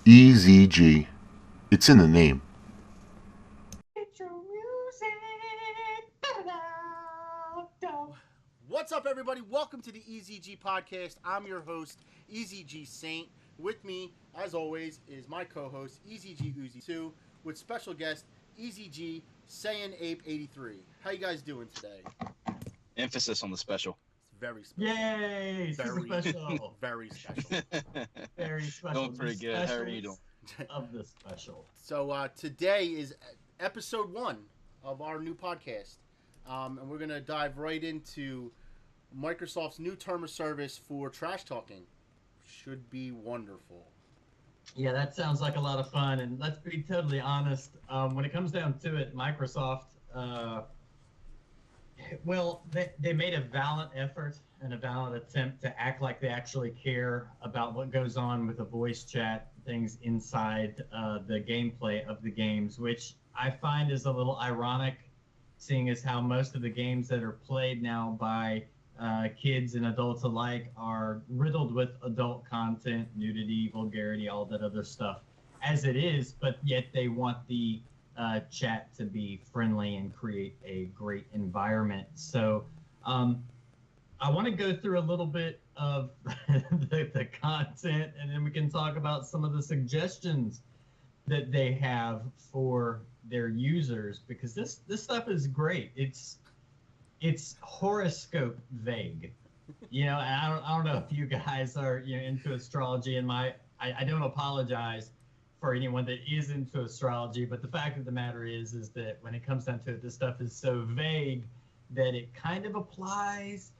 EZG. It's in the name. What's up, everybody? Welcome to the EZG podcast. I'm your host, EZG Saint. With me, as always, is my co-host, EZG Uzytuu, with special guest, EZG Saint and 83. How you guys doing today? Emphasis on the special. It's very special. Yay! Super special. Very special. Very special. Doing pretty good. How are you doing? Of the special. So today is episode 1 of our new podcast. And we're going to dive right into Microsoft's new term of service for trash talking. Should be wonderful. Yeah, that sounds like a lot of fun. And let's be totally honest. When it comes down to it, Microsoft, they made a valiant effort and a valiant attempt to act like they actually care about what goes on with the voice chat things inside the gameplay of the games, which I find is a little ironic, seeing as how most of the games that are played now by kids and adults alike are riddled with adult content, nudity, vulgarity, all that other stuff as it is, but yet they want the chat to be friendly and create a great environment. So I want to go through a little bit of the content, and then we can talk about some of the suggestions that they have for their users, because this stuff is great. It's horoscope vague, and I don't know if you guys are into astrology, and I don't apologize for anyone that is into astrology, but the fact of the matter is that when it comes down to it, this stuff is so vague that it kind of applies,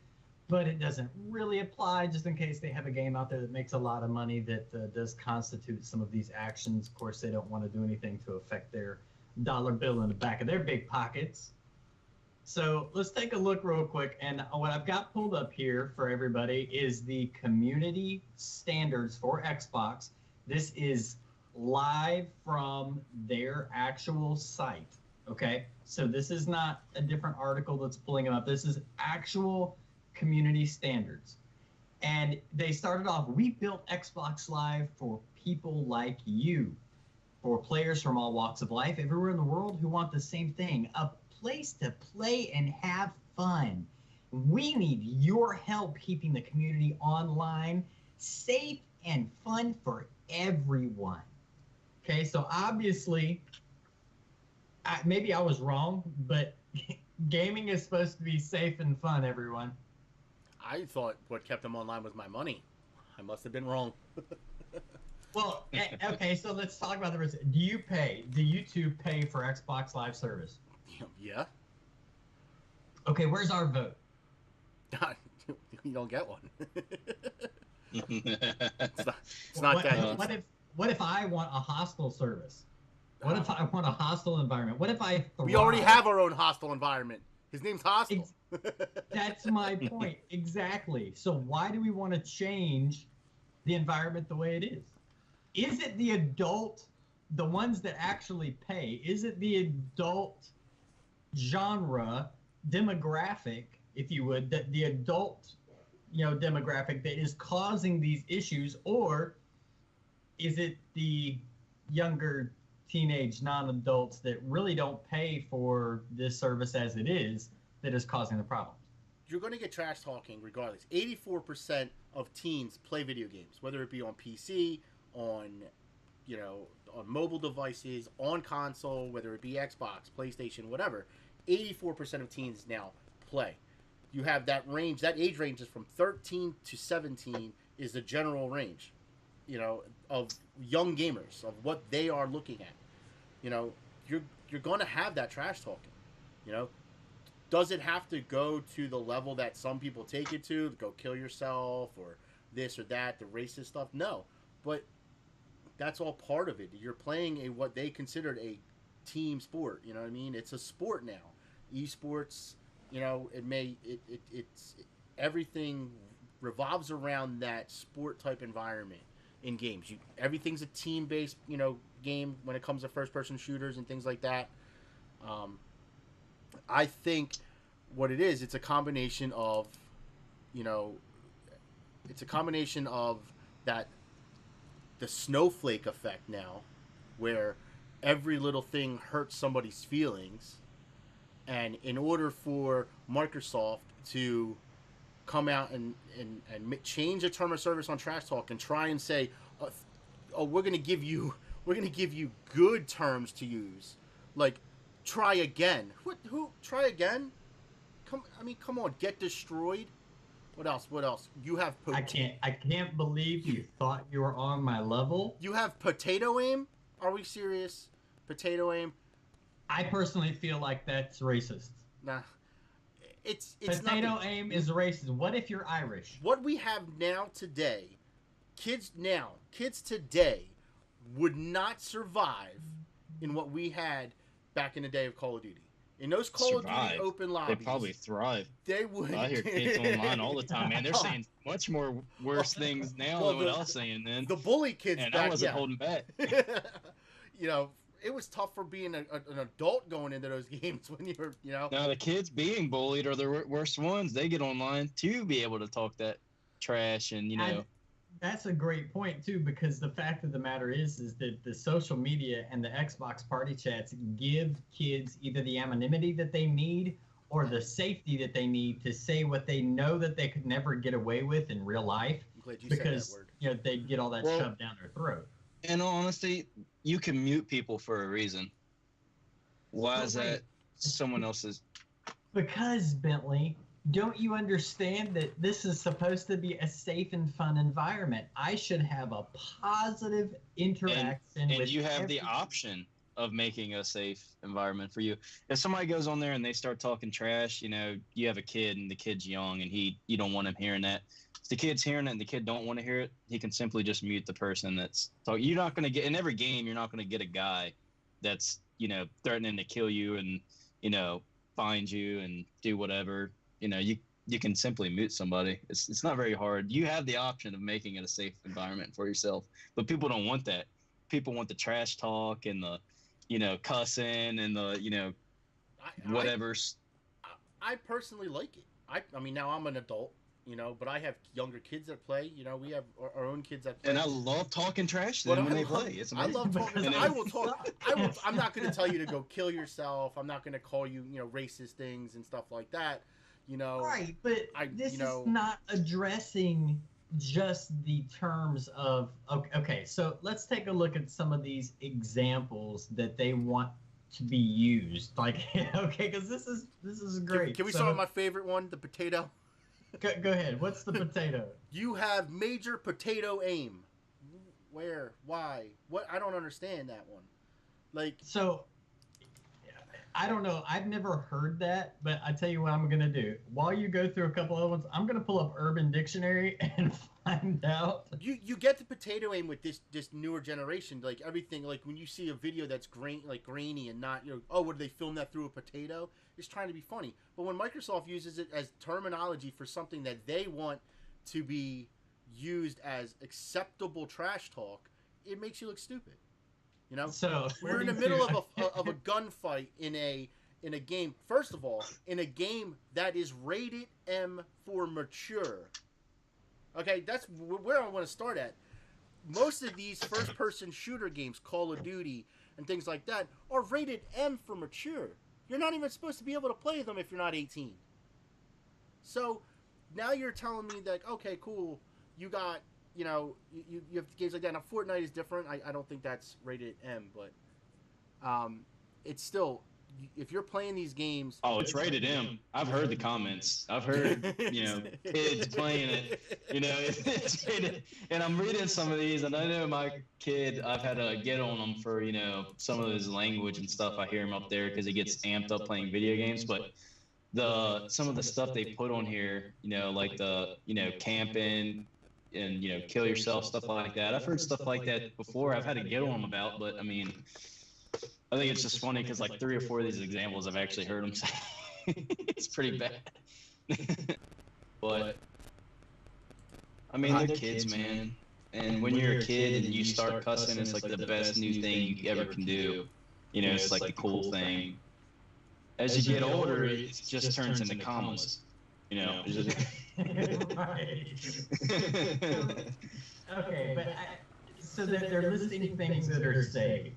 but it doesn't really apply, just in case they have a game out there that makes a lot of money that does constitute some of these actions. Of course, they don't want to do anything to affect their dollar bill in the back of their big pockets. So let's take a look real quick. And what I've got pulled up here for everybody is the community standards for Xbox. This is live from their actual site. Okay, so this is not a different article that's pulling them up. This is actual community standards. And they started off, we built Xbox Live for people like you, for players from all walks of life everywhere in the world who want the same thing, a place to play and have fun. We need your help keeping the community online, safe and fun for everyone. Okay, so obviously, maybe I was wrong, but gaming is supposed to be safe and fun, everyone. I thought what kept them online was my money. I must have been wrong. Well, okay, so let's talk about the risk. Do you two pay for Xbox Live service? Yeah. Okay, where's our vote? You don't get one. It's What not that. What if I want a hostile service? What if I want a hostile environment? What if I We already have our own hostile environment. His name's Hostile. That's my point. Exactly. So why do we want to change the environment the way it is? Is it the adult, the ones that actually pay? Is it the adult genre demographic, if you would, that the adult, demographic that is causing these issues, or is it the younger teenage non-adults that really don't pay for this service as it is that is causing the problems? You're going to get trash talking regardless. 84% of teens play video games, whether it be on PC, on mobile devices, on console, whether it be Xbox, PlayStation, whatever. 84% of teens now play. You have that range. That age range is from 13 to 17 is the general range, of young gamers, of what they are looking at. You're going to have that trash talking. Does it have to go to the level that some people take it to go kill yourself or this or that, the racist stuff? No, but that's all part of it. You're playing what they considered a team sport. You know what I mean? It's a sport now. Esports, it's everything revolves around that sport type environment in games. Everything's a team based, game when it comes to first person shooters and things like that. I think what it is, it's a combination of, it's a combination of that the snowflake effect now, where every little thing hurts somebody's feelings, and in order for Microsoft to come out and change the term of service on Trash Talk and try and say, oh, we're gonna give you good terms to use, like try again. Who try again? Come on, get destroyed. What else? You have I can't believe you thought you were on my level. You have potato aim? Are we serious? Potato aim? I personally feel like that's racist. Nah. It's potato aim is racist. What if you're Irish? What we have now today, kids today would not survive in what we had back in the day of Call of Duty. In those Call of Duty open lobbies, they probably thrive. They would. I hear kids online all the time, man. They're saying much more worse things now than what I was saying then. The bully kids, and I wasn't holding back. You know, it was tough for being an adult going into those games when you were, you know. Now the kids being bullied are the worst ones. They get online to be able to talk that trash, and you know. That's a great point too, because the fact of the matter is that the social media and the Xbox party chats give kids either the anonymity that they need or the safety that they need to say what they know that they could never get away with in real life. I'm glad you because said that word. You know, they get all that shoved down their throat. In all honesty, you can mute people for a reason. Why is that someone else's? Because, Bentley, don't you understand that this is supposed to be a safe and fun environment? I should have a positive interaction with and you have the option of making a safe environment for you. If somebody goes on there and they start talking trash, you know, you have a kid and the kid's young and you don't want him hearing that. If the kid's hearing it and the kid don't want to hear it, he can simply just mute the person that's talking. You're not going to get, in every game, you're not going to get a guy that's, you know, threatening to kill you and, you know, find you and do whatever. You know, you can simply mute somebody. It's not very hard. You have the option of making it a safe environment for yourself, but people don't want that. People want the trash talk and the, you know, cussing and the, you know, whatever. I personally like it. I mean, now I'm an adult, you know, but I have younger kids that play. You know, we have our own kids that play. And I love talking trash when they play. It's amazing. I love talking. I will talk. I'm not going to tell you to go kill yourself. I'm not going to call you, you know, racist things and stuff like that. You know, right? But this is not addressing just the terms of okay. So let's take a look at some of these examples that they want to be used. Like, okay, because this is great. Can we start with my favorite one, the potato? Go ahead. What's the potato? You have major potato aim. Where? Why? What? I don't understand that one. Like, so I don't know. I've never heard that, but I tell you what I'm going to do. While you go through a couple other ones, I'm going to pull up Urban Dictionary and find out. You get the potato aim with this newer generation. Like everything, like when you see a video that's grainy and not, you know, oh, would they film that through a potato? It's trying to be funny. But when Microsoft uses it as terminology for something that they want to be used as acceptable trash talk, it makes you look stupid. You know, so we're in the middle of a gunfight in a game. First of all, in a game that is rated M for mature. Okay, that's where I want to start at. Most of these first-person shooter games, Call of Duty and things like that, are rated M for mature. You're not even supposed to be able to play them if you're not 18. So now you're telling me that, okay, cool, you got, you know, you have games like that. Now, Fortnite is different. I don't think that's rated M, but it's still, if you're playing these games... Oh, it's rated M. I've heard the comments. I've heard, you know, kids playing it. You know, it's rated. And I'm reading some of these, and I know my kid, I've had to get on him for, you know, some of his language and stuff. I hear him up there because he gets amped up playing video games, but some of the stuff they put on here, you know, like the, you know, camping and, you know, kill yourself, stuff like that. I've heard stuff like that before. I've had to get on them about, but I mean, I think it's just funny because like 3 or 4 of these examples I've actually heard them say. It's pretty bad. But I mean, they're kids, man. And when you're a kid and you start cussing, it's like the best new thing you ever can do. You know, it's like the cool thing. As you get older, it just turns into commas. You know. Right. Okay, but so that they're listing things that are safe,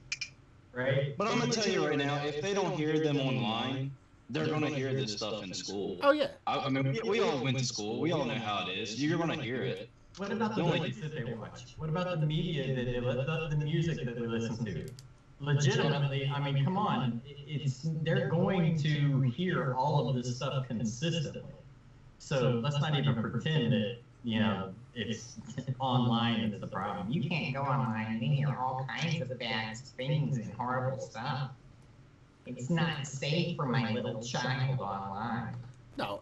right? But I'm gonna tell you right now, if they don't hear them online, they're gonna hear this stuff in school. Oh yeah. I mean, we all went to school. We all know how it is. You're gonna hear it. What about the movies that they watch? What about the media that they the music that they listen to? Legitimately, I mean, come on, they're going to hear all of this stuff consistently. So let's not even pretend that it's online that's the problem. You can't go online and hear all kinds of bad things and horrible stuff. It's not safe for my little child online. No,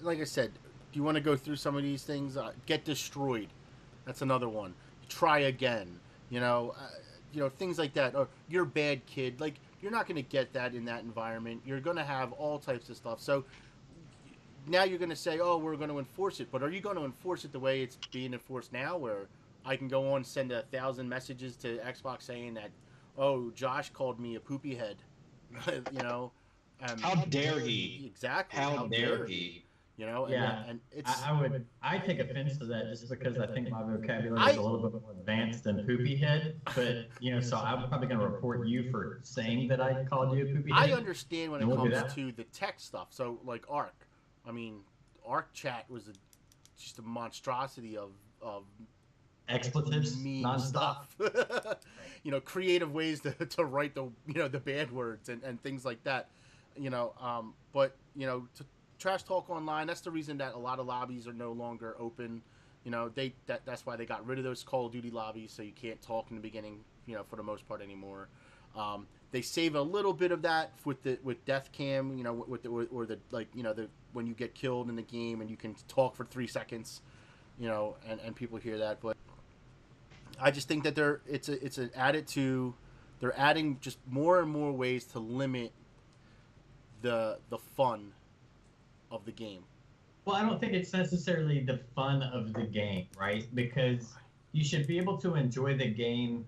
like I said, do you want to go through some of these things? Get destroyed. That's another one. Try again. Things like that. Or you're a bad kid. Like, you're not going to get that in that environment. You're going to have all types of stuff. So now you're going to say, oh, we're going to enforce it. But are you going to enforce it the way it's being enforced now, where I can go on, send 1,000 messages to Xbox saying that, oh, Josh called me a poopy head. How dare he? Exactly. How dare he? And it's. I take offense to that just because I think my vocabulary is a little bit more advanced than poopy head. But so I'm probably going to report you for saying that I called you a poopy head. I understand when it comes to the tech stuff. So like Arc, I mean, Arc chat was just a monstrosity of expletives, mean stuff. Creative ways to write the bad words and things like that. But to trash talk online, that's the reason that a lot of lobbies are no longer open. That's why they got rid of those Call of Duty lobbies, so you can't talk in the beginning, for the most part anymore. They save a little bit of that with death cam, when you get killed in the game and you can talk for 3 seconds, and people hear that. But I just think that they're adding just more and more ways to limit the fun of the game. Well, I don't think it's necessarily the fun of the game, right? Because you should be able to enjoy the game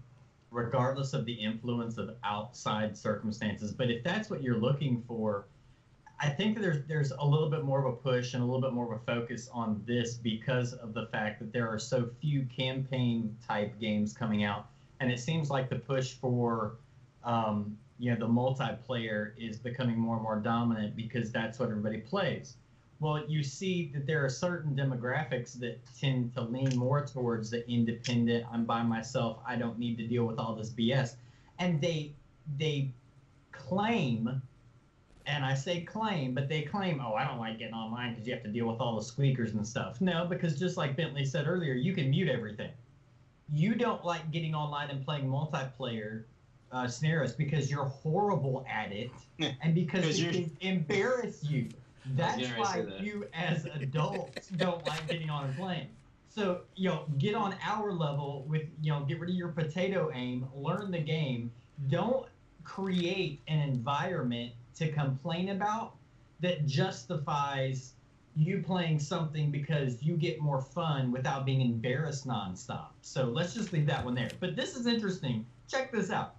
regardless of the influence of outside circumstances. But if that's what you're looking for, I think there's a little bit more of a push and a little bit more of a focus on this because of the fact that there are so few campaign type games coming out, and it seems like the push for the multiplayer is becoming more and more dominant because that's what everybody plays. Well, you see that there are certain demographics that tend to lean more towards the independent, I'm by myself, I don't need to deal with all this BS. And they claim, and I say claim, but they claim, oh, I don't like getting online because you have to deal with all the squeakers and stuff. No, because just like Bentley said earlier, you can mute everything. You don't like getting online and playing multiplayer scenarios because you're horrible at it and because it can embarrass you. That's why you as adults don't like getting on and playing. So, get on our level with, get rid of your potato aim, learn the game. Don't create an environment to complain about that justifies you playing something because you get more fun without being embarrassed nonstop. So let's just leave that one there. But this is interesting. Check this out.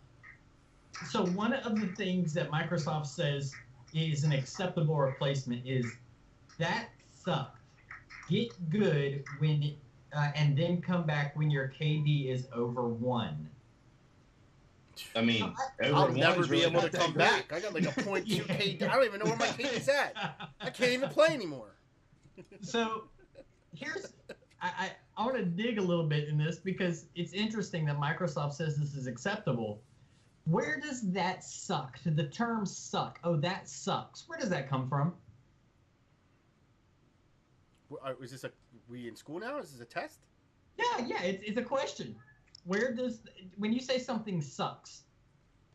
So one of the things that Microsoft says is an acceptable replacement is that sucked. Get good when, and then come back when your KD is over 1. I mean, I'll never be able to come back. I got like a 0.2 KD. I don't even know where my KD's at. I can't even play anymore. So I want to dig a little bit in this because it's interesting that Microsoft says this is acceptable. Where does that suck? The term suck. Oh, that sucks. Where does that come from? Is this we in school now? Is this a test? Yeah, it's a question. When you say something sucks,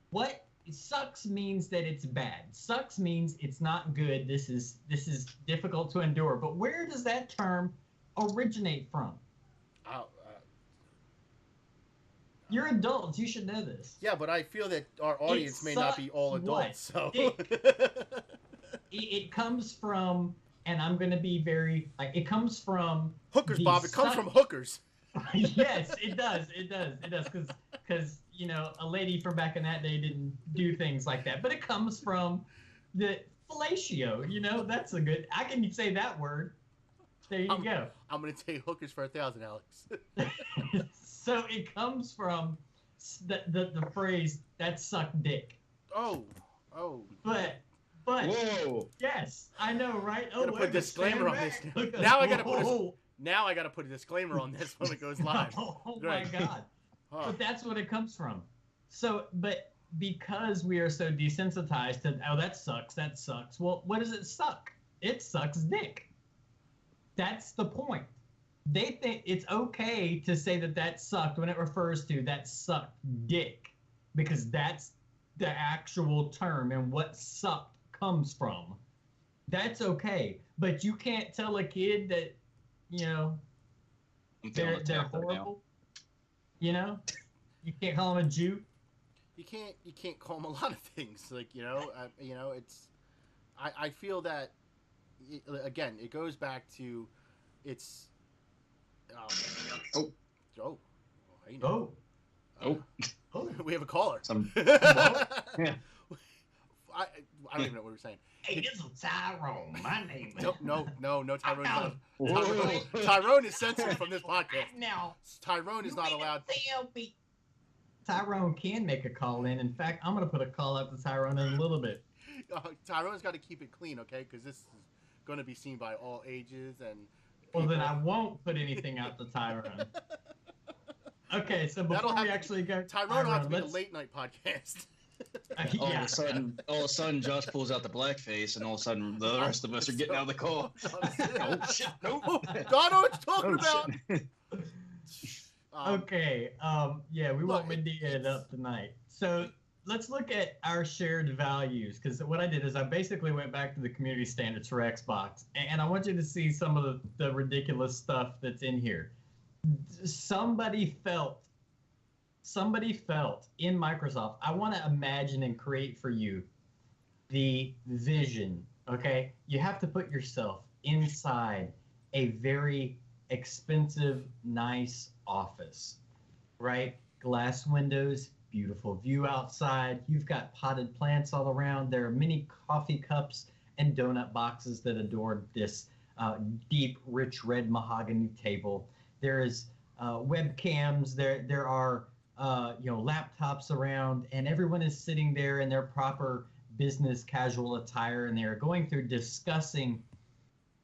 what sucks means that it's bad. Sucks means it's not good. This is difficult to endure. But where does that term originate from? You're adults. You should know this. Yeah, but I feel that our audience may not be all adults. What? So it comes from, and I'm going to be very it comes from hookers, Bob. It comes from hookers. Yes, it does. Because a lady from back in that day didn't do things like that. But it comes from the fellatio. That's a good. I can say that word. There you go. I'm going to take hookers for 1,000, Alex. So it comes from the phrase "that sucked dick." Oh. But Whoa. yes, I know, right? Gotta put a disclaimer on this. Now I gotta put a disclaimer on this when it goes live. Oh my God. Huh. But that's what it comes from. So, but because we are so desensitized to, oh, that sucks. Well, what does it suck? It sucks dick. That's the point. They think it's okay to say that sucked when it refers to that sucked dick, because that's the actual term and what sucked comes from. That's okay. But you can't tell a kid that, they're horrible. You can't call them a Jew. You can't call them a lot of things. Like, it's, I feel that, again, it goes back to, it's, we have a caller. Yeah. I don't even know what we're saying. Hey, this is Tyrone. My name is... No, Tyrone. Tyrone is censored from this podcast. Now, Tyrone is not allowed. Tyrone can make a call in. In fact, I'm going to put a call out to Tyrone in a little bit. Tyrone's got to keep it clean, okay? Because this is going to be seen by all ages and... Well, then I won't put anything out to Tyrone. Okay, so before we actually go... Tyrone will have to be a late-night podcast. All of a sudden, Josh pulls out the blackface, and all of a sudden, the rest of us are getting out of the car. Oh shit! No, God, know what you're talking about. Okay, we won't mindy it up tonight. So let's look at our shared values, because what I did is I basically went back to the community standards for Xbox, and I want you to see some of the ridiculous stuff that's in here. Somebody felt in Microsoft, I want to imagine and create for you the vision, okay? You have to put yourself inside a very expensive, nice office, right? Glass windows, beautiful view outside. You've got potted plants all around. There are many coffee cups and donut boxes that adorn this deep, rich red mahogany table. There is webcams. There are laptops around, and everyone is sitting there in their proper business casual attire, and they're going through discussing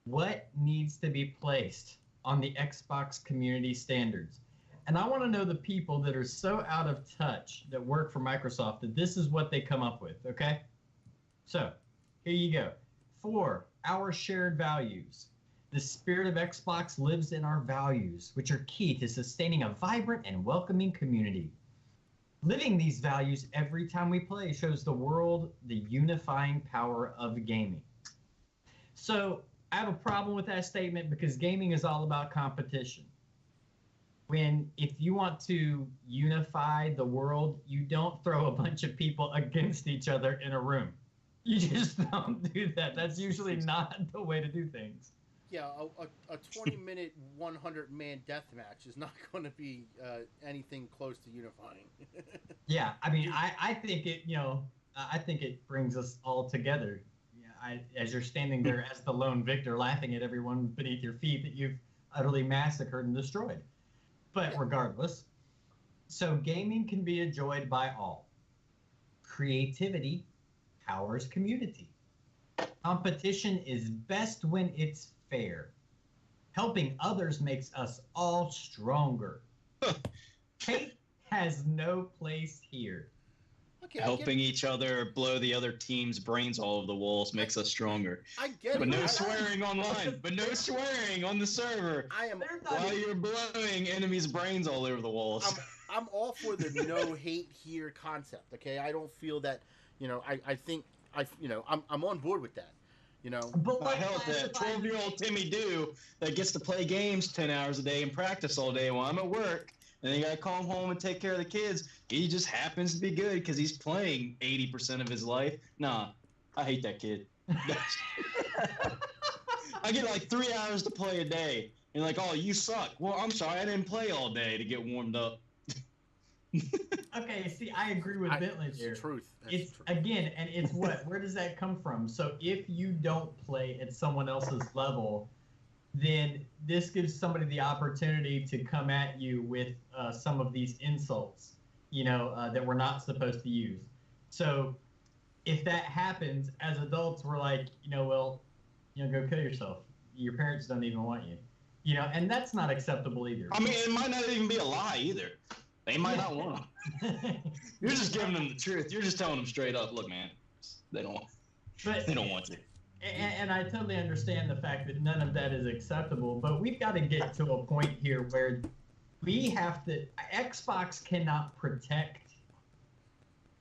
what needs to be placed on the Xbox community standards. And I want to know the people that are so out of touch that work for Microsoft that this is what they come up with, okay? So, here you go. For our shared values, the spirit of Xbox lives in our values, which are key to sustaining a vibrant and welcoming community. Living these values every time we play shows the world the unifying power of gaming. So I have a problem with that statement because gaming is all about competition. If you want to unify the world, you don't throw a bunch of people against each other in a room. You just don't do that. That's usually not the way to do things. Yeah, a 20-minute, 100-man death match is not going to be anything close to unifying. Yeah, I mean, I think it, I think it brings us all together. Yeah, as you're standing there as the lone victor, laughing at everyone beneath your feet that you've utterly massacred and destroyed. But regardless, so gaming can be enjoyed by all. Creativity powers community. Competition is best when it's fair. Helping others makes us all stronger. Hate has no place here. Okay, helping each other blow the other team's brains all over the walls makes us stronger. I get it. But no swearing online. But no swearing on the server. While you're blowing enemies' brains all over the walls. I'm all for the no hate here concept. Okay, I don't feel that. I think I'm on board with that. But I held that 12-year-old Timmy Do that gets to play games 10 hours a day and practice all day while I'm at work, and then you gotta come home and take care of the kids. He just happens to be good because he's playing 80% of his life. Nah, I hate that kid. I get like 3 hours to play a day, and like, oh, you suck. Well, I'm sorry, I didn't play all day to get warmed up. Okay, see, I agree with Bentley here. It's truth. It's truth. Again, and it's what? Where does that come from? So if you don't play at someone else's level, then this gives somebody the opportunity to come at you with some of these insults, that we're not supposed to use. So if that happens, as adults, we're like, well, go kill yourself. Your parents don't even want you. And that's not acceptable either. I mean, it might not even be a lie either. They might not want them. You're just giving them the truth. You're just telling them straight up, look, man, they don't want you. And I totally understand the fact that none of that is acceptable, but we've got to get to a point here where Xbox cannot protect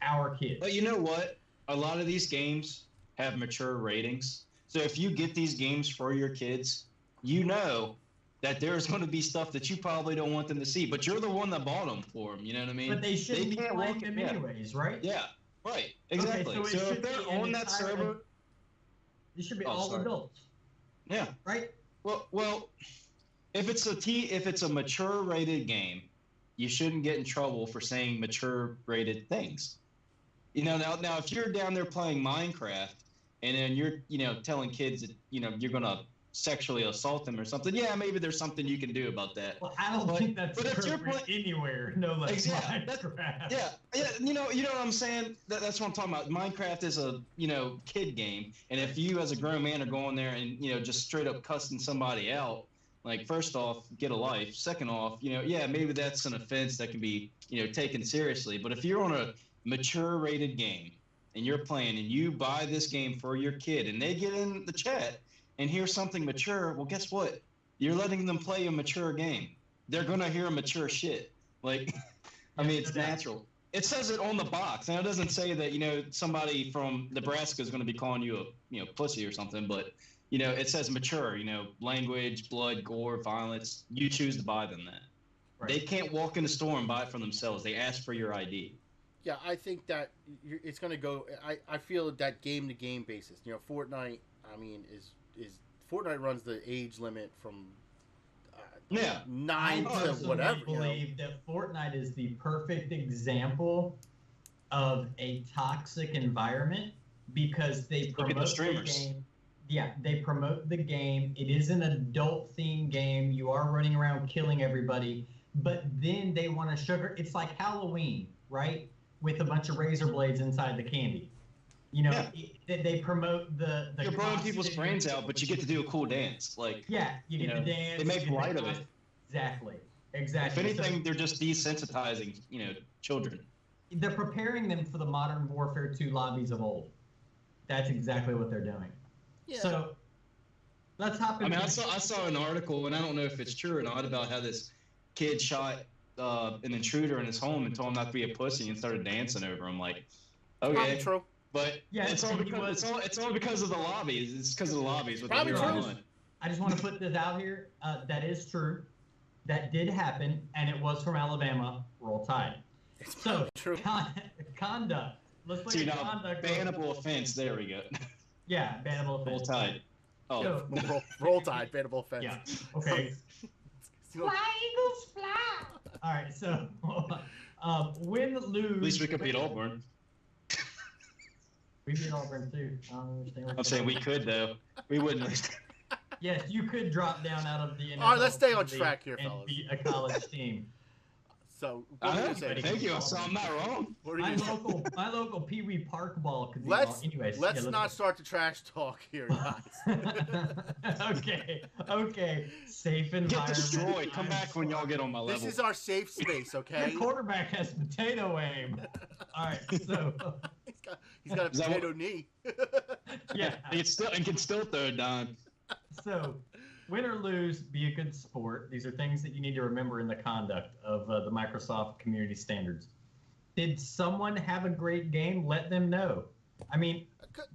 our kids. But you know what? A lot of these games have mature ratings. So if you get these games for your kids, you know that there's going to be stuff that you probably don't want them to see, but you're the one that bought them for them. You know what I mean? But they shouldn't be playing them anyways, right? Yeah, right. Exactly. Okay, so if they're on that server, it should be all adults. Yeah. Right. Well, if it's a mature rated game, you shouldn't get in trouble for saying mature rated things. Now if you're down there playing Minecraft and then you're telling kids that you're gonna sexually assault them or something, yeah, maybe there's something you can do about that. Well, I don't think that's appropriate anywhere. No less Minecraft. Yeah. You know what I'm saying? That's what I'm talking about. Minecraft is a kid game, and if you as a grown man are going there and just straight up cussing somebody out, like, first off, get a life. Second off, yeah, maybe that's an offense that can be taken seriously. But if you're on a mature rated game and you're playing and you buy this game for your kid and they get in the chat and hear something mature, well, guess what? You're letting them play a mature game. They're going to hear mature shit. Like, I mean, it's natural. It says it on the box. Now, it doesn't say that, somebody from Nebraska is going to be calling you a pussy or something, but, it says mature, language, blood, gore, violence. You choose to buy them that. Right. They can't walk in the store and buy it for themselves. They ask for your ID. Yeah, I think that it's going to go. I feel that game-to-game basis. Fortnite, I mean, is Fortnite runs the age limit from 9 to whatever. I believe that Fortnite is the perfect example of a toxic environment because they promote the game. Yeah, they promote the game. It is an adult-themed game. You are running around killing everybody, but then they want to sugar. It's like Halloween, right? With a bunch of razor blades inside the candy. They promote the you're blowing people's brains out, but you get to do a cool dance. Like, yeah, you get to dance. They make light of it. Exactly. If anything, they're just desensitizing, children. They're preparing them for the Modern Warfare 2 lobbies of old. That's exactly what they're doing. Yeah. So let's hop into. I saw an article, and I don't know if it's true or not, about how this kid shot an intruder in his home and told him not to be a pussy and started dancing over him. Like, okay, true. But yeah, it's all because of the lobbies. It's because of the lobbies. Probably true. I just want to put this out here. That is true. That did happen, and it was from Alabama. Roll Tide. So true. Conduct. Let's look at conduct. Bannable offense. There we go. Yeah, bannable offense. Roll Tide. Oh, so, roll Tide. Bannable offense. Yeah. Okay. Fly Eagles fly. All right. So, win, lose. At least we could beat Auburn. We beat Auburn too. I don't understand. I'm saying we could though. We wouldn't. Yes, you could drop down out of the NFL. All right, let's stay on track here, fellas. And beat a college team. So, thank you. So I'm not wrong. My local Pee Wee Park ball. Let's not start the trash talk here, guys. Okay. Safe environment. Get destroyed. Come back when y'all get on my level. This is our safe space, okay? Your quarterback has potato aim. All right, so he's got a potato knee. Yeah, he can still throw it down. So, win or lose, be a good sport. These are things that you need to remember in the conduct of the Microsoft community standards. Did someone have a great game? Let them know. I mean,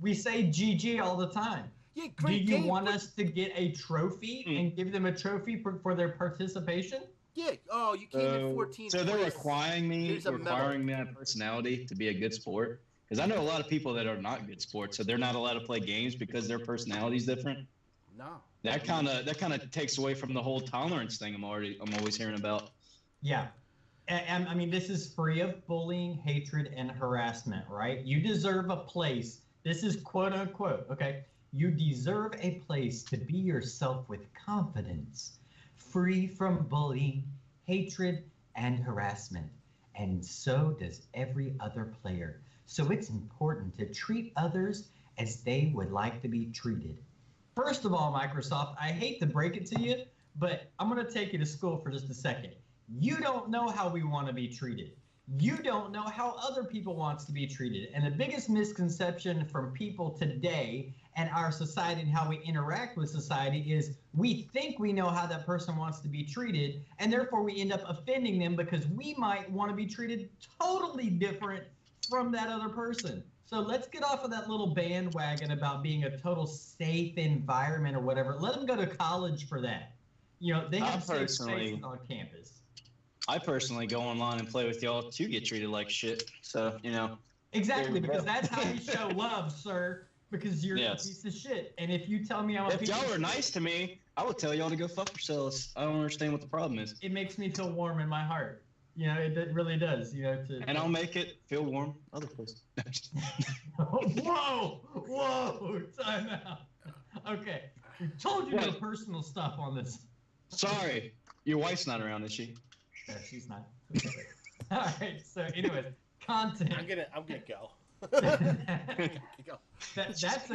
we say GG all the time. Yeah, great game. Do you want us to get a trophy and give them a trophy for their participation? Yeah. Oh, you came in 14th. So they're requiring me my personality to be a good sport? Because I know a lot of people that are not good sports, so they're not allowed to play games because their personality is different. No. That kind of takes away from the whole tolerance thing I'm always hearing about. Yeah. And I mean, this is free of bullying, hatred, and harassment, right? You deserve a place. This is quote unquote, okay? You deserve a place to be yourself with confidence, free from bullying, hatred, and harassment. And so does every other player. So it's important to treat others as they would like to be treated. First of all, Microsoft, I hate to break it to you, but I'm going to take you to school for just a second. You don't know how we want to be treated. You don't know how other people wants to be treated. And the biggest misconception from people today and our society and how we interact with society is we think we know how that person wants to be treated, and therefore we end up offending them because we might want to be treated totally different from that other person. So let's get off of that little bandwagon about being a total safe environment or whatever. Let them go to college for that. You know, they have safe spaces on campus. I personally go online and play with y'all to get treated like shit. So, you know. Exactly, because that's how you show love, sir. Because you're a piece of shit. And if you tell me I'm a piece of shit. If y'all are nice to me, I would tell y'all to go fuck yourselves. I don't understand what the problem is. It makes me feel warm in my heart. You know, it really does. You know, and I'll make it feel warm other places. Whoa! Time out. Okay, we told you no personal stuff on this. Sorry, your wife's not around, is she? No, she's not. All right. So, anyways, content. I'm gonna go. That's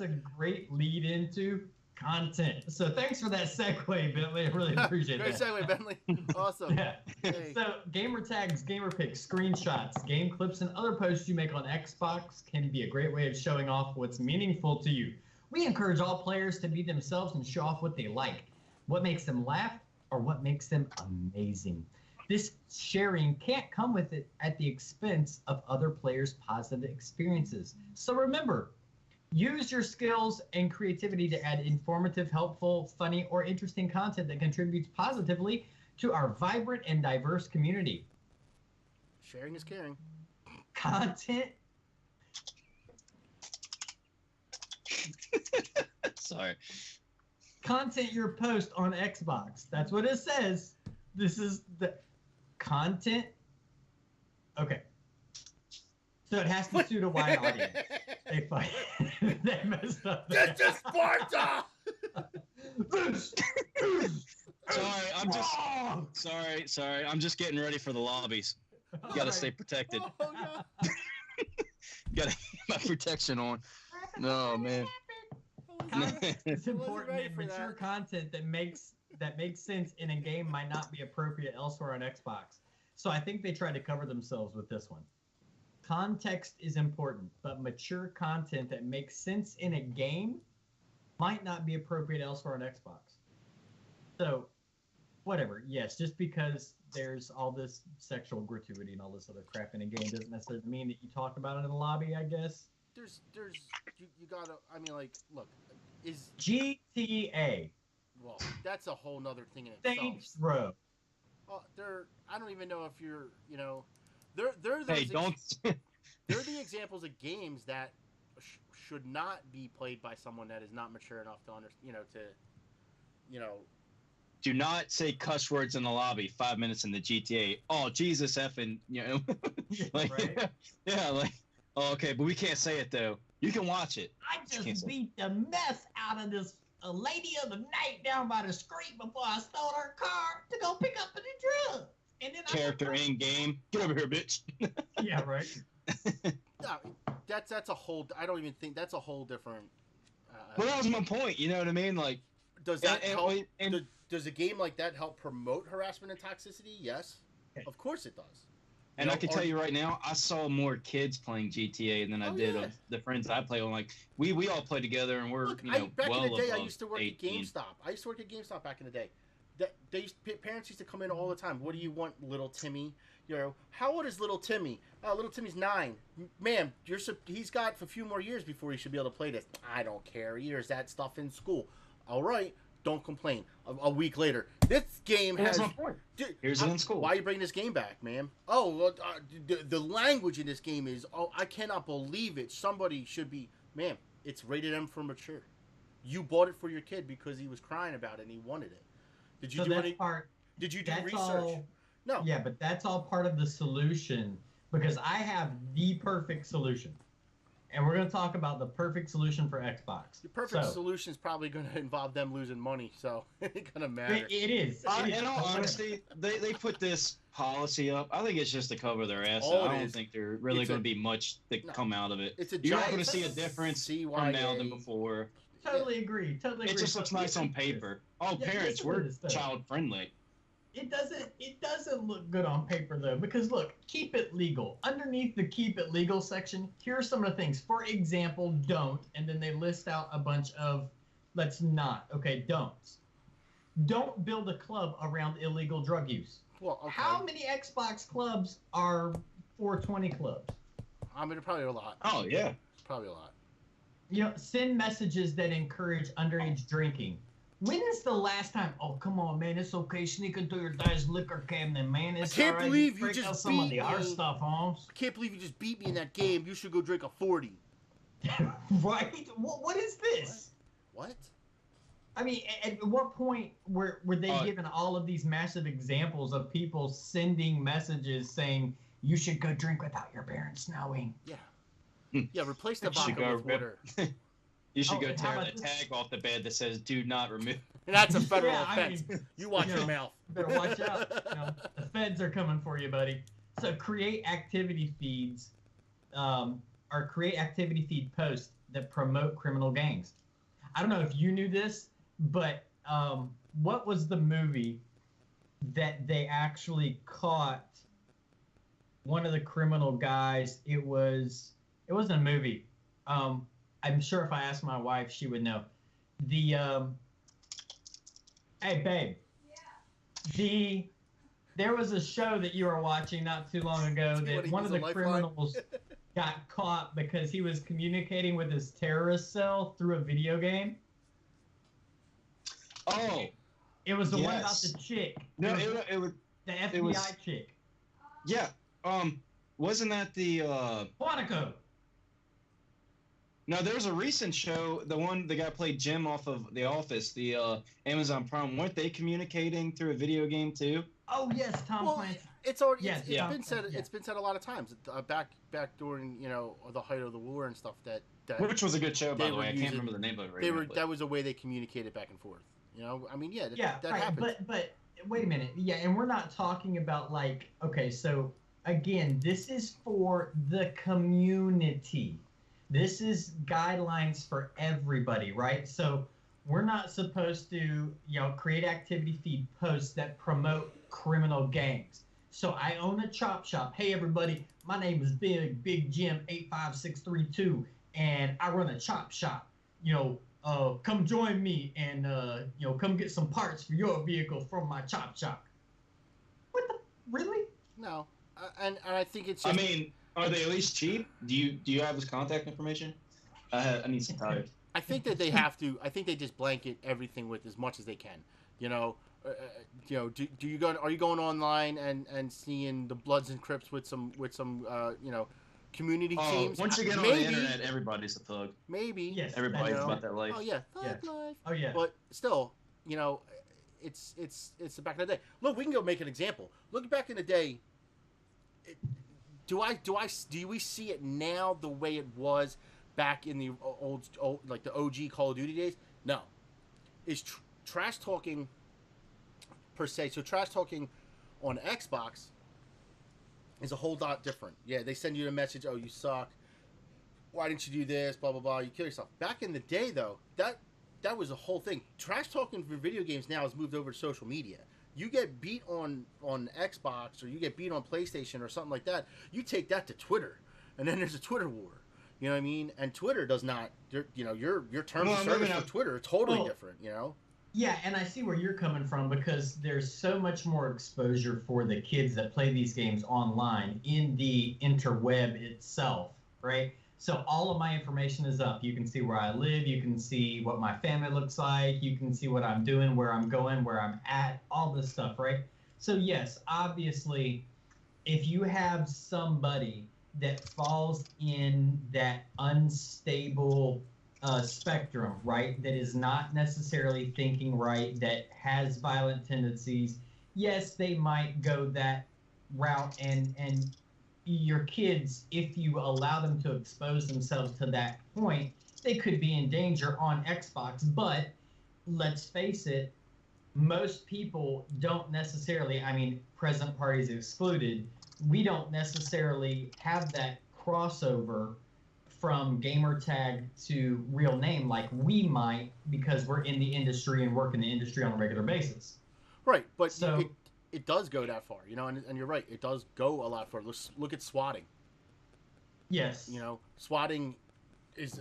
a great lead into content. So thanks for that segue, Bentley. I really appreciate Great that. Great segue, Bentley. Awesome. Yeah. Hey. So gamer tags, gamer pics, screenshots, game clips, and other posts you make on Xbox can be a great way of showing off what's meaningful to you. We encourage all players to be themselves and show off what they like, what makes them laugh, or what makes them amazing. This sharing can't come with it at the expense of other players' positive experiences. So remember, use your skills and creativity to add informative, helpful, funny, or interesting content that contributes positively to our vibrant and diverse community. Sharing is caring. Content. Sorry. Content your post on Xbox. That's what it says. This is the content. Okay. So it has to suit a wide audience. They fight. They messed up. This is Sparta! Sorry. I'm just getting ready for the lobbies. You gotta stay protected. Oh, no. Gotta keep my protection on. No, man. It's important that mature content that makes sense in a game might not be appropriate elsewhere on Xbox. So I think they tried to cover themselves with this one. Context is important, but mature content that makes sense in a game might not be appropriate elsewhere on Xbox. So, whatever. Yes, just because there's all this sexual gratuity and all this other crap in a game doesn't necessarily mean that you talk about it in the lobby, I guess. There's you gotta, I mean, like, look, is GTA. Well, that's a whole nother thing in itself. Saints Row. I don't even know if you're, you know, they're those they're the examples of games that should not be played by someone that is not mature enough to Do not say cuss words in the lobby 5 minutes in the GTA. Oh, Jesus effing, you know. Like, right? Yeah, like, oh, okay, but we can't say it, though. You can watch it. I just beat the mess out of this lady of the night down by the street before I stole her car to go pick up the drugs. And then character in game. Get over here, bitch. Yeah, right. No, that's a whole. I don't even think that's a whole different. Well, that was my point. You know what I mean? Like, does that help? Does a game like that help promote harassment and toxicity? Yes, of course it does. And I can tell you right now, I saw more kids playing GTA than I did of the friends I play on. Like, we all play together, and we're back well in the day, I above used to work 18. at GameStop. I used to work at GameStop back in the day. Parents used to come in all the time. What do you want, little Timmy? You know, how old is little Timmy? Oh, little Timmy's 9. Ma'am, he's got a few more years before he should be able to play this. I don't care. There's that stuff in school. All right, don't complain. A week later, this game has. That's my point. Here's it in school. Why are you bringing this game back, ma'am? Oh, the language in this game is. Oh, I cannot believe it. Somebody should be, ma'am. It's rated M for mature. You bought it for your kid because he was crying about it and he wanted it. Did you do research? All, no. Yeah, but that's all part of the solution because I have the perfect solution. and we're going to talk about the perfect solution for Xbox. The perfect solution is probably going to involve them losing money, so it ain't going to matter. It is. In all honesty, they put this policy up. I think it's just to cover their ass. I don't think there's really going to be much that come out of it. You're not going to see a difference from now than before. Totally agree. It just looks nice on paper. Parents, we're child friendly. It doesn't look good on paper though, because look, keep it legal. Underneath the keep it legal section, here are some of the things. For example, don't, and then they list out a bunch of let's not. Okay, don'ts. Don't build a club around illegal drug use. Well, okay. How many Xbox clubs are 420 clubs? I mean, probably a lot. Oh yeah, probably a lot. Send messages that encourage underage drinking. When is the last time? Oh, come on, man! It's okay. Sneak into your dad's liquor cabinet, man. It's I can't believe you just beat some of the me. our stuff, Holmes. I can't believe you just beat me in that game. You should go drink a 40. Right? What is this? What? I mean, at what point were they given all of these massive examples of people sending messages saying you should go drink without your parents knowing? Yeah. Yeah. Replace the vodka with water. You should go tear the tag off the bed that says "Do not remove." And that's a federal offense. You watch your mouth. Better watch out. The feds are coming for you, buddy. So create activity feeds, or create activity feed posts that promote criminal gangs. I don't know if you knew this, but what was the movie that they actually caught one of the criminal guys? It wasn't a movie. I'm sure if I asked my wife, she would know. Hey, babe. Yeah. There was a show that you were watching not too long ago that one of the criminals got caught because he was communicating with his terrorist cell through a video game. Oh. It was the one about the chick. No, it was the FBI chick. Yeah. Wasn't that the Quantico? No, there was a recent show, the guy played Jim off of The Office, the Amazon Prime. Weren't they communicating through a video game too? Oh yes, Tom Clancy. It's already it's been said. Yeah. It's been said a lot of times. Back during the height of the war and stuff. That which was a good show, by the way. I can't remember the name of it right now. That was a way they communicated back and forth. I mean, that happens. But wait a minute. Yeah, and we're not talking about so again, this is for the community. This is guidelines for everybody, right? So we're not supposed to, create activity feed posts that promote criminal gangs. So I own a chop shop. Hey, everybody, my name is Big Jim 85632, and I run a chop shop. Come join me and, come get some parts for your vehicle from my chop shop. Really? No. And I think it's just... Are they at least cheap? Do you have his contact information? I need some tires. I think that they have to. I think they just blanket everything with as much as they can. Do you go? Are you going online and seeing the Bloods and Crips with some community teams? Once you get on the internet, everybody's a thug. Maybe. Yes. Everybody's about that life. Oh yeah, thug life. Oh yeah. But still, it's the back in the day. Look, we can go make an example. Look back in the day. Do we see it now the way it was back in the old like the OG Call of Duty days? No. Is trash talking per se? So trash talking on Xbox is a whole lot different. Yeah, they send you a message. Oh, you suck. Why didn't you do this? Blah blah blah. You kill yourself. Back in the day, though, that was a whole thing. Trash talking for video games now has moved over to social media. You get beat on Xbox or you get beat on PlayStation or something like that, you take that to Twitter, and then there's a Twitter war. You know what I mean? And Twitter does not. Your terms of service for Twitter are totally different. Yeah, and I see where you're coming from because there's so much more exposure for the kids that play these games online in the interweb itself, right? So all of my information is up. You can see where I live. You can see what my family looks like. You can see what I'm doing, where I'm going, where I'm at, all this stuff, right? So yes, obviously, if you have somebody that falls in that unstable spectrum, right, that is not necessarily thinking right, that has violent tendencies, yes, they might go that route and your kids, if you allow them to expose themselves to that point, they could be in danger on Xbox. But let's face it, most people don't necessarily, I mean, present parties excluded, we don't necessarily have that crossover from gamer tag to real name like we might, because we're in the industry and work in the industry on a regular basis. Right, but So it does go that far, and you're right. It does go a lot far. Look at swatting. yes, Swatting is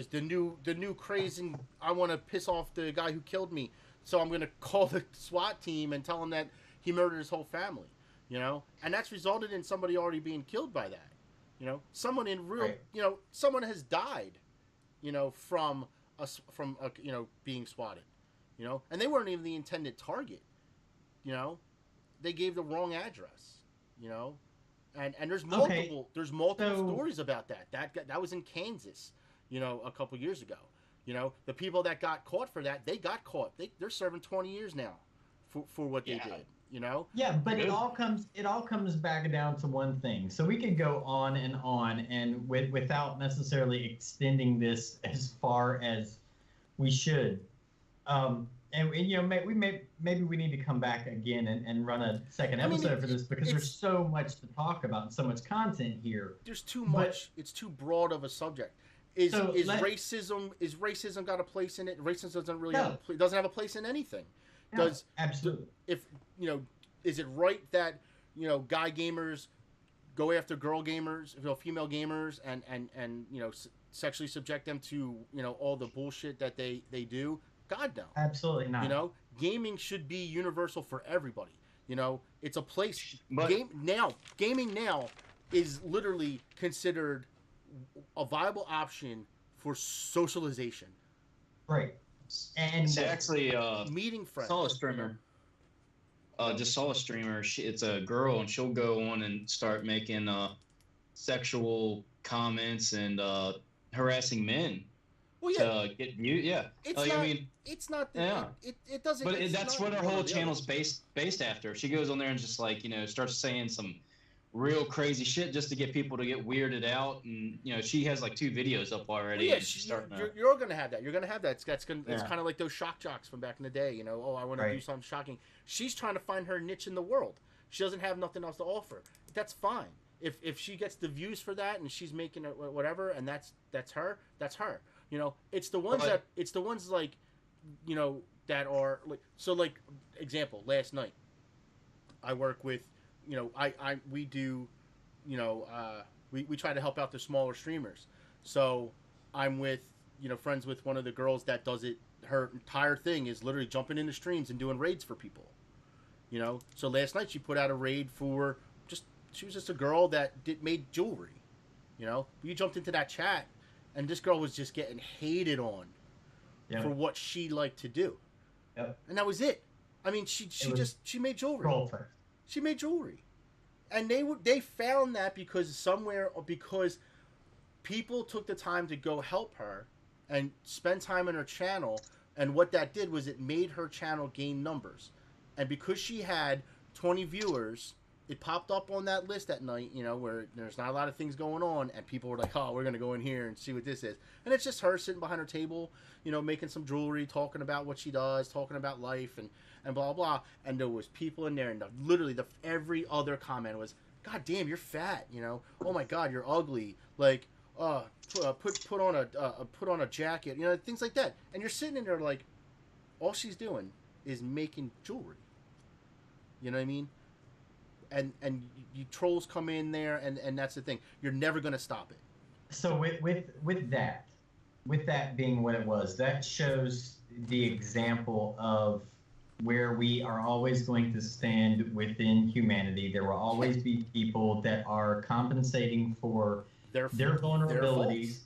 the new craze, and I want to piss off the guy who killed me, so I'm going to call the SWAT team and tell him that he murdered his whole family. And that's resulted in somebody already being killed by that. Someone in real, Right. Someone has died, from being swatted, and they weren't even the intended target. They gave the wrong address, and there's multiple stories about that. That was in Kansas, a couple years ago. The people that got caught for that, they got caught. They're serving 20 years now for what they did. Yeah, but it all comes back down to one thing. So we could go on and without necessarily extending this as far as we should. Maybe we need to come back again and run a second episode for this, because there's so much to talk about and so much content here. There's too much. It's too broad of a subject. Is racism got a place in it? Racism doesn't have a place in anything. No, absolutely. Is it right that guy gamers go after girl gamers, female gamers, and sexually subject them to all the bullshit that they do? God no. Absolutely not. Gaming should be universal for everybody. It's a place. But Gaming now is literally considered a viable option for socialization. Right. And actually, meeting friends. saw a streamer. Just saw a streamer. It's a girl, and she'll go on and start making sexual comments and harassing men to get views. Yeah, it's not. Yeah. It doesn't. But that's what her whole channel's based after. She goes on there and just starts saying some real crazy shit just to get people to get weirded out, and she has like 2 videos up already. Well, and she's starting you're gonna have that. You're gonna have that. It's kind of like those shock jocks from back in the day. Oh, I want to do something shocking. She's trying to find her niche in the world. She doesn't have nothing else to offer. That's fine. If she gets the views for that and she's making it whatever, and that's her. That's her. It's the ones like that are like example. Last night, I work with. We do, we try to help out the smaller streamers. So I'm with, friends with one of the girls that does it. Her entire thing is literally jumping into streams and doing raids for people. So last night she put out a raid for she was just a girl that made jewelry. We jumped into that chat, and this girl was just getting hated on for what she liked to do. Yep. And that was it. I mean, she made jewelry. She made jewelry, and they found that because people took the time to go help her and spend time on her channel, and what that did was it made her channel gain numbers, and because she had 20 viewers, it popped up on that list at night, where there's not a lot of things going on, and people were like, oh, we're gonna go in here and see what this is, and it's just her sitting behind her table, making some jewelry, talking about what she does, talking about life, and blah blah, and there was people in there, and literally every other comment was, God damn, you're fat, oh my God, you're ugly, like, put on a jacket, things like that, and you're sitting in there like, all she's doing is making jewelry, you know what I mean? And you trolls come in there, and that's the thing, you're never gonna stop it. So with that being what it was, that shows the example of where we are always going to stand within humanity. There will always be people that are compensating for their vulnerabilities,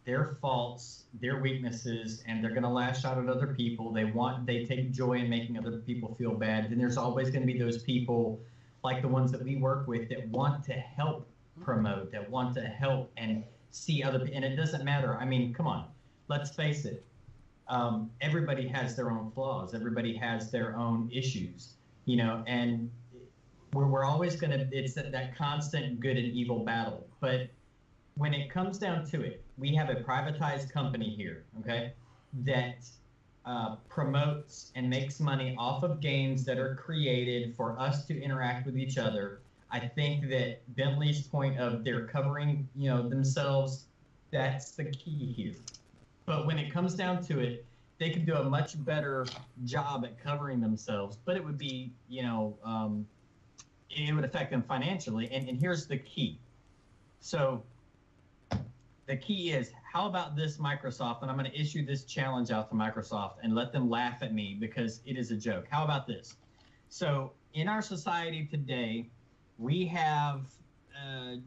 their faults, their weaknesses, and they're going to lash out at other people. They take joy in making other people feel bad. And there's always going to be those people like the ones that we work with that want to help promote, that want to help and see other people. And it doesn't matter. I mean, come on, let's face it. Everybody has their own flaws. Everybody has their own issues, and we're always going to, it's that constant good and evil battle. But when it comes down to it, we have a privatized company here, okay, that promotes and makes money off of games that are created for us to interact with each other. I think that Bentley's point of they're covering, themselves, that's the key here. But when it comes down to it, they could do a much better job at covering themselves, but it would be, it would affect them financially. And here's the key. So the key is, how about this, Microsoft? And I'm going to issue this challenge out to Microsoft and let them laugh at me because it is a joke. How about this? So in our society today, we have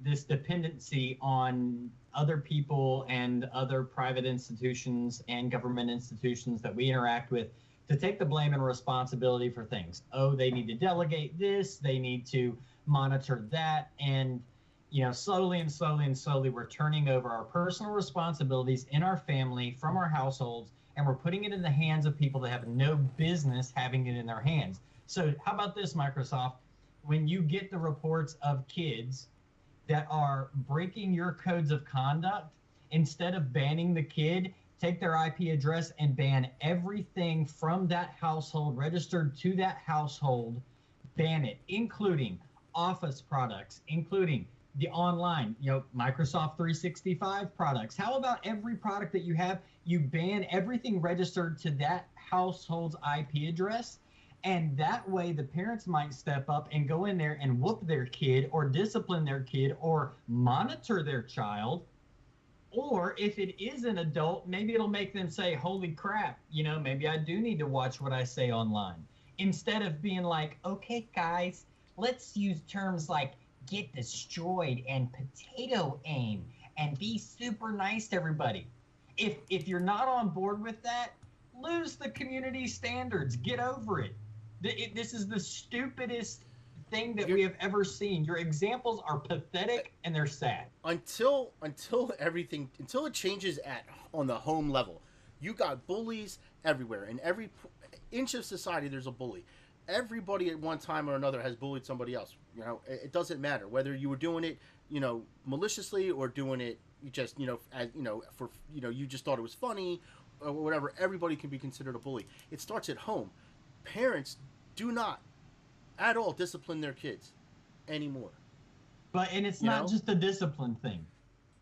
this dependency on other people and other private institutions and government institutions that we interact with to take the blame and responsibility for things. Oh, they need to delegate this, they need to monitor that, and slowly we're turning over our personal responsibilities in our family from our households, and we're putting it in the hands of people that have no business having it in their hands. So how about this, Microsoft? When you get the reports of kids that are breaking your codes of conduct, instead of banning the kid, take their IP address and ban everything from that household, registered to that household, ban it, including Office products, including the online, Microsoft 365 products. How about every product that you have, you ban everything registered to that household's IP address? And that way the parents might step up and go in there and whoop their kid or discipline their kid or monitor their child. Or if it is an adult, maybe it'll make them say, holy crap, maybe I do need to watch what I say online. Instead of being like, okay, guys, let's use terms like get destroyed and potato aim and be super nice to everybody. If you're not on board with that, lose the community standards. Get over it. This is the stupidest thing that we have ever seen. Your examples are pathetic and they're sad. Until it changes on the home level, you got bullies everywhere. In every inch of society, there's a bully. Everybody at one time or another has bullied somebody else. It doesn't matter whether you were doing it, maliciously or doing it just, you just thought it was funny or whatever. Everybody can be considered a bully. It starts at home. Parents do not at all discipline their kids anymore. And it's not just a discipline thing.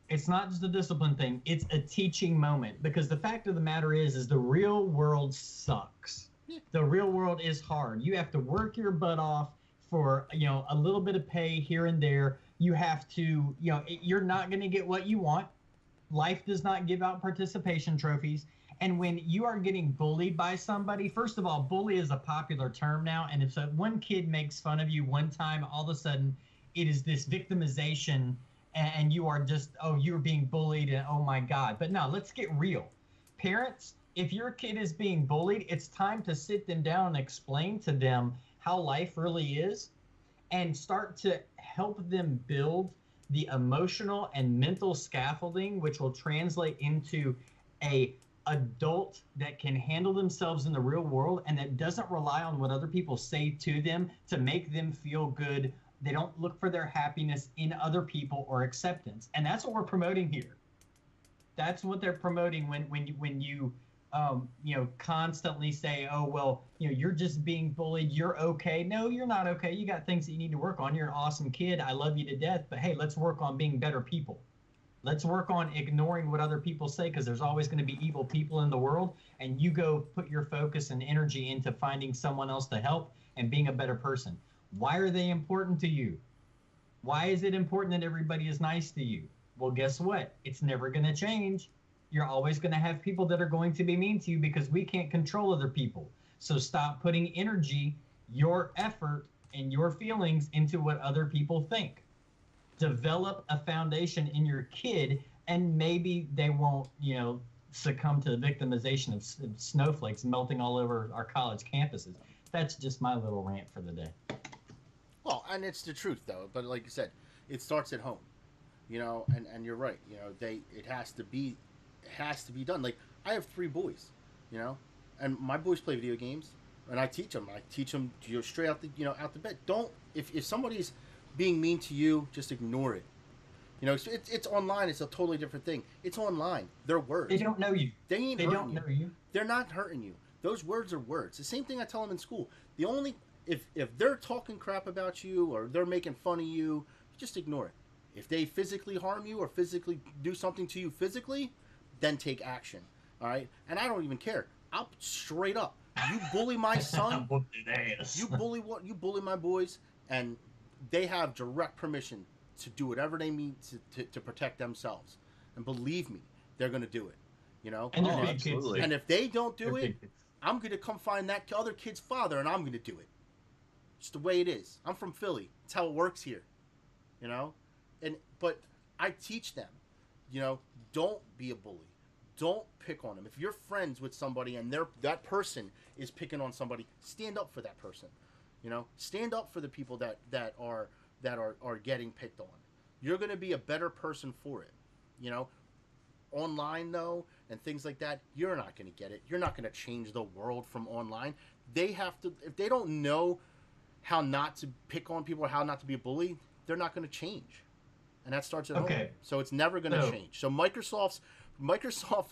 It's not just a discipline thing. It's a teaching moment, because the fact of the matter is the real world sucks. Yeah. The real world is hard. You have to work your butt off for, a little bit of pay here and there. You have to, you're not going to get what you want. Life does not give out participation trophies. And when you are getting bullied by somebody, first of all, bully is a popular term now. And if one kid makes fun of you one time, all of a sudden it is this victimization and you are just, you're being bullied and oh my God. But no, let's get real. Parents, if your kid is being bullied, it's time to sit them down and explain to them how life really is and start to help them build the emotional and mental scaffolding, which will translate into a adult that can handle themselves in the real world and that doesn't rely on what other people say to them to make them feel good. They don't look for their happiness in other people or acceptance. And that's what we're promoting here. That's what they're promoting when you constantly say, oh, well, you're just being bullied. You're okay. No, you're not okay. You got things that you need to work on. You're an awesome kid. I love you to death. But hey, let's work on being better people. Let's work on ignoring what other people say, because there's always going to be evil people in the world. And you go put your focus and energy into finding someone else to help and being a better person. Why are they important to you? Why is it important that everybody is nice to you? Well, guess what? It's never going to change. You're always going to have people that are going to be mean to you because we can't control other people. So stop putting energy, your effort, and your feelings into what other people think. Develop a foundation in your kid, and maybe they won't, succumb to the victimization of snowflakes melting all over our college campuses. That's just my little rant for the day. Well, and it's the truth, though. But like you said, it starts at home, and you're right. It has to be done. Like, I have 3 boys, and my boys play video games, and I teach them. I teach them to go straight out the bed. if somebody's being mean to you, just ignore it. You know, it's online. It's a totally different thing. It's online. They're words. They don't know you. They ain't They hurting don't you. know you. They're not hurting you. Those words are words. The same thing I tell them in school. The only if they're talking crap about you or they're making fun of you, just ignore it. If they physically harm you or physically do something to you physically, then take action. All right? And I don't even care. I'll straight up. You bully my son, you bully my boys, and they have direct permission to do whatever they need to protect themselves. And believe me, they're going to do it. You know? And absolutely. And if they don't do it, I'm going to come find that other kid's father and I'm going to do it. It's the way it is. I'm from Philly. It's how it works here. You know? But I teach them, you know, don't be a bully. Don't pick on them. If you're friends with somebody and that person is picking on somebody, stand up for that person. You know, stand up for the people that are getting picked on. You're going to be a better person for it. You know, online though and things like that, you're not going to get it. You're not going to change the world from online. They have to. If they don't know how not to pick on people or how not to be a bully, they're not going to change. And that starts at home. So it's never going to change. So Microsoft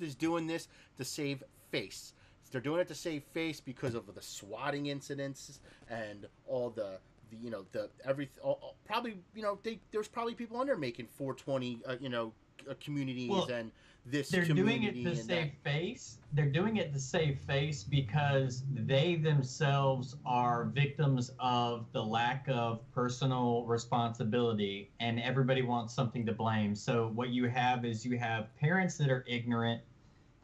is doing this to save face. They're doing it to save face because of the swatting incidents and all the you know, the everything. Probably, you know, there's probably people on there making 420, you know, communities and this. They're doing it to save face. They're doing it to save face because they themselves are victims of the lack of personal responsibility, and everybody wants something to blame. So what you have is you have parents that are ignorant,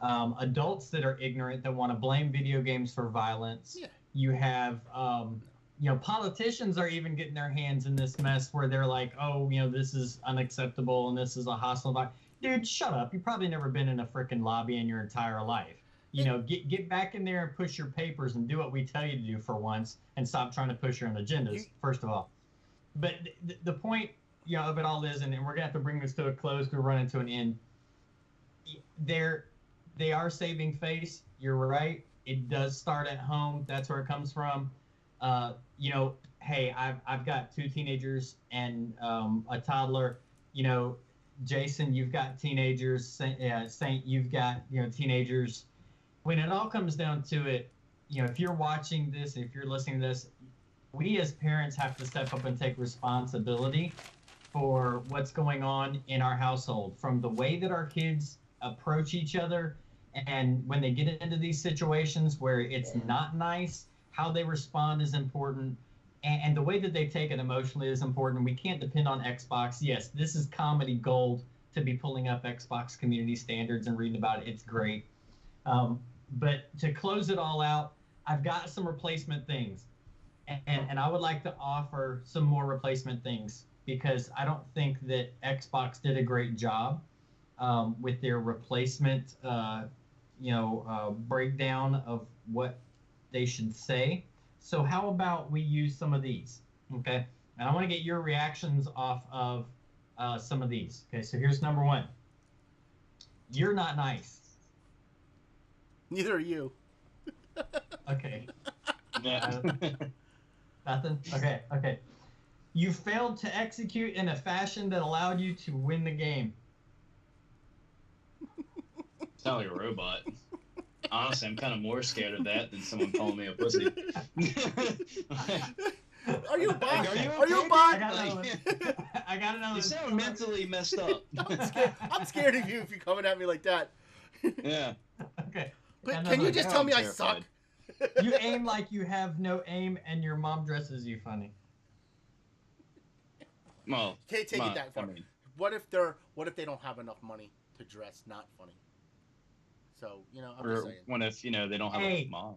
adults that are ignorant that want to blame video games for violence. Yeah. You have you know, politicians are even getting their hands in this mess where they're like, oh, you know, this is unacceptable and this is a hostile environment. Dude, shut up. You've probably never been in a freaking lobby in your entire life. You know, get back in there and push your papers and do what we tell you to do for once and stop trying to push your own agendas, first of all. But the point, you know, of it all is, and we're going to have to bring this to a close because we're running to an end. They are saving face. You're right. It does start at home. That's where it comes from. You know, hey, I've got 2 teenagers and a toddler. You know, Jason, you've got teenagers. Saint, you've got, you know, teenagers. When it all comes down to it, you know, if you're watching this, if you're listening to this, we as parents have to step up and take responsibility for what's going on in our household, from the way that our kids approach each other, and when they get into these situations where it's not nice, how they respond is important, and the way that they take it emotionally is important. We can't depend on Xbox. Yes, this is comedy gold to be pulling up Xbox community standards and reading about it. It's great. But to close it all out, I've got some replacement things, and I would like to offer some more replacement things because I don't think that Xbox did a great job with their replacement, breakdown of what they should say. So how about we use some of these, okay? And I want to get your reactions off of some of these. Okay, so here's number 1. You're not nice. Neither are you. Okay. Nothing? Okay. You failed to execute in a fashion that allowed you to win the game. Sound like a robot. Honestly, I'm kind of more scared of that than someone calling me a pussy. Are you a bot? Are you Are you a bot? I got another. You sound mentally messed up. I'm scared of you if you're coming at me like that. Yeah. Okay. But can you just tell me I suck? You aim like you have no aim, and your mom dresses you funny. Well, can't take it that far. I mean, what if they don't have enough money to dress not funny? So, you know, I'm just saying. What if, you know, they don't have a mom?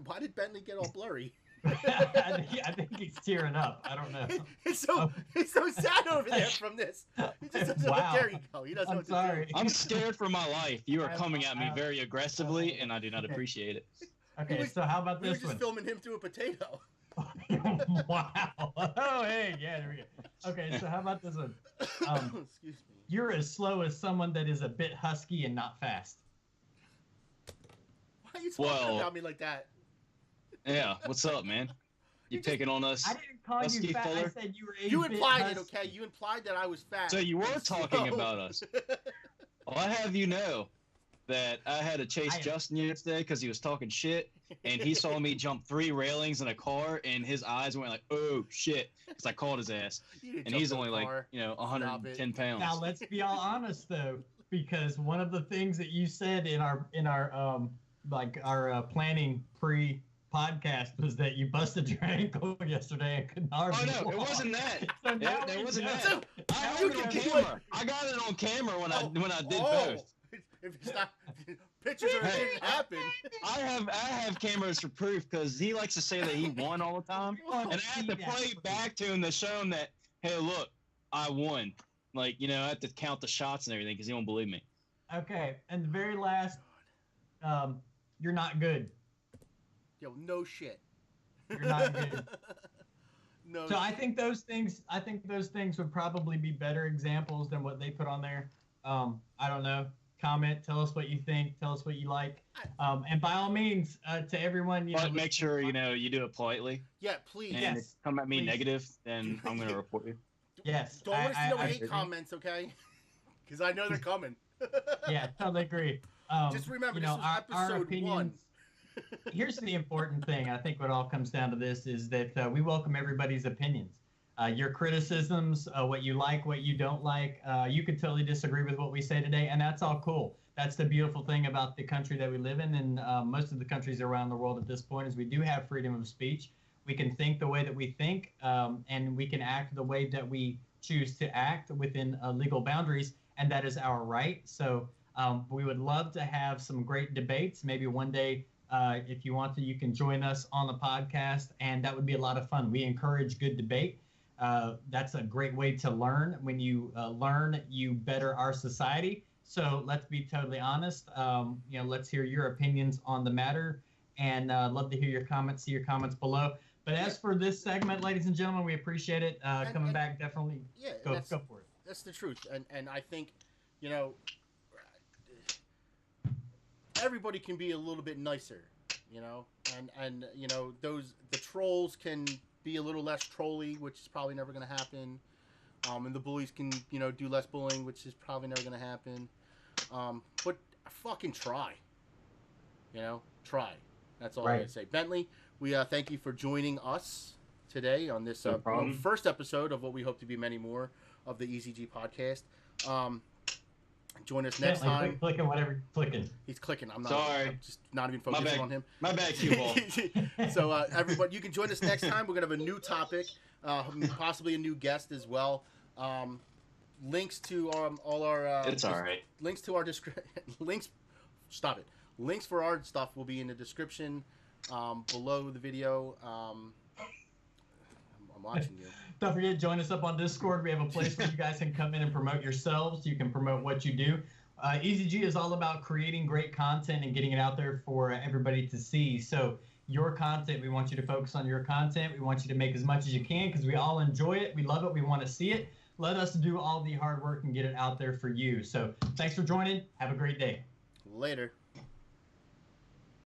Why did Bentley get all blurry? I think he's tearing up. I don't know. He's so sad over there from this. He just doesn't Wow. There you go. He doesn't know what to do. I'm scared for my life. You are coming at me very aggressively, and I do not appreciate it. Okay, so how about this one? We were just filming him through a potato. Wow. Oh, hey, yeah, there we go. Okay, so how about this one? Excuse me. You're as slow as someone that is a bit husky and not fast. Why are you talking about me like that? Yeah, what's up, man? You picking on us? I didn't call Husky you fat. Fuller? I said you were a You bit implied it, husky. okay? You implied that I was fat. So you were And talking so- about us. Well, I have you know that I had to chase Justin yesterday because he was talking shit, and he saw me jump 3 railings in a car, and his eyes went like, "Oh shit!" because I called his ass, You didn't and jump he's in the only like car. 110 pounds. Now let's be all honest though, because one of the things that you said in our planning pre-podcast was that you busted your ankle yesterday and couldn't hardly Oh no, it walk. wasn't that. So now It we wasn't know. that. I have You it on can camera. I got it on camera when I did both. If it's not pictures or it didn't happen. I have cameras for proof because he likes to say that he won all the time, and I have to play back to him to show him that, hey, look, I won. Like, I have to count the shots and everything because he won't believe me. Okay, and the very last, you're not good. Yo, no shit. You're not good. No. So I think those things would probably be better examples than what they put on there. I don't know. Comment. Tell us what you think. Tell us what you like. And by all means, to everyone, But make sure you do it politely. Yeah, please. And if you come at me please. negative, then I'm gonna report you. Yes. Don't want to see no hate agree. comments, okay? Because I know they're coming. Yeah, totally agree. Just remember, this is our episode opinions, 1. Here's the important thing. I think what all comes down to this is that we welcome everybody's opinions. Your criticisms, what you like, what you don't like. You could totally disagree with what we say today, and that's all cool. That's the beautiful thing about the country that we live in, and most of the countries around the world at this point is we do have freedom of speech. We can think the way that we think, and we can act the way that we choose to act within legal boundaries, and that is our right. So we would love to have some great debates. Maybe one day, if you want to, you can join us on the podcast, and that would be a lot of fun. We encourage good debate. That's a great way to learn. When you learn, you better our society. So let's be totally honest. Let's hear your opinions on the matter, and love to hear your comments. See your comments below. But as for this segment, ladies and gentlemen, we appreciate it. Coming back, definitely. Yeah, go for it. That's the truth, and I think, everybody can be a little bit nicer, and the trolls can be a little less trolly, which is probably never going to happen. And the bullies can, do less bullying, which is probably never going to happen. But fucking try. Try. That's all I gotta say. Bentley, we thank you for joining us today on this first episode of what we hope to be many more of the EZG podcast. Join us next time. Clicking whatever clicking. He's clicking. I'm just not even My focusing bad. on him. My bad, cue ball. So everybody, you can join us next time. We're gonna have a new topic, possibly a new guest as well. Links to all our. It's all right. Links to our links. Stop it. Links for our stuff will be in the description below the video. I'm watching you. Don't forget, join us up on Discord. We have a place where you guys can come in and promote yourselves. You can promote what you do. EZG is all about creating great content and getting it out there for everybody to see. So your content, we want you to focus on your content. We want you to make as much as you can because we all enjoy it. We love it. We want to see it. Let us do all the hard work and get it out there for you. So thanks for joining. Have a great day. Later.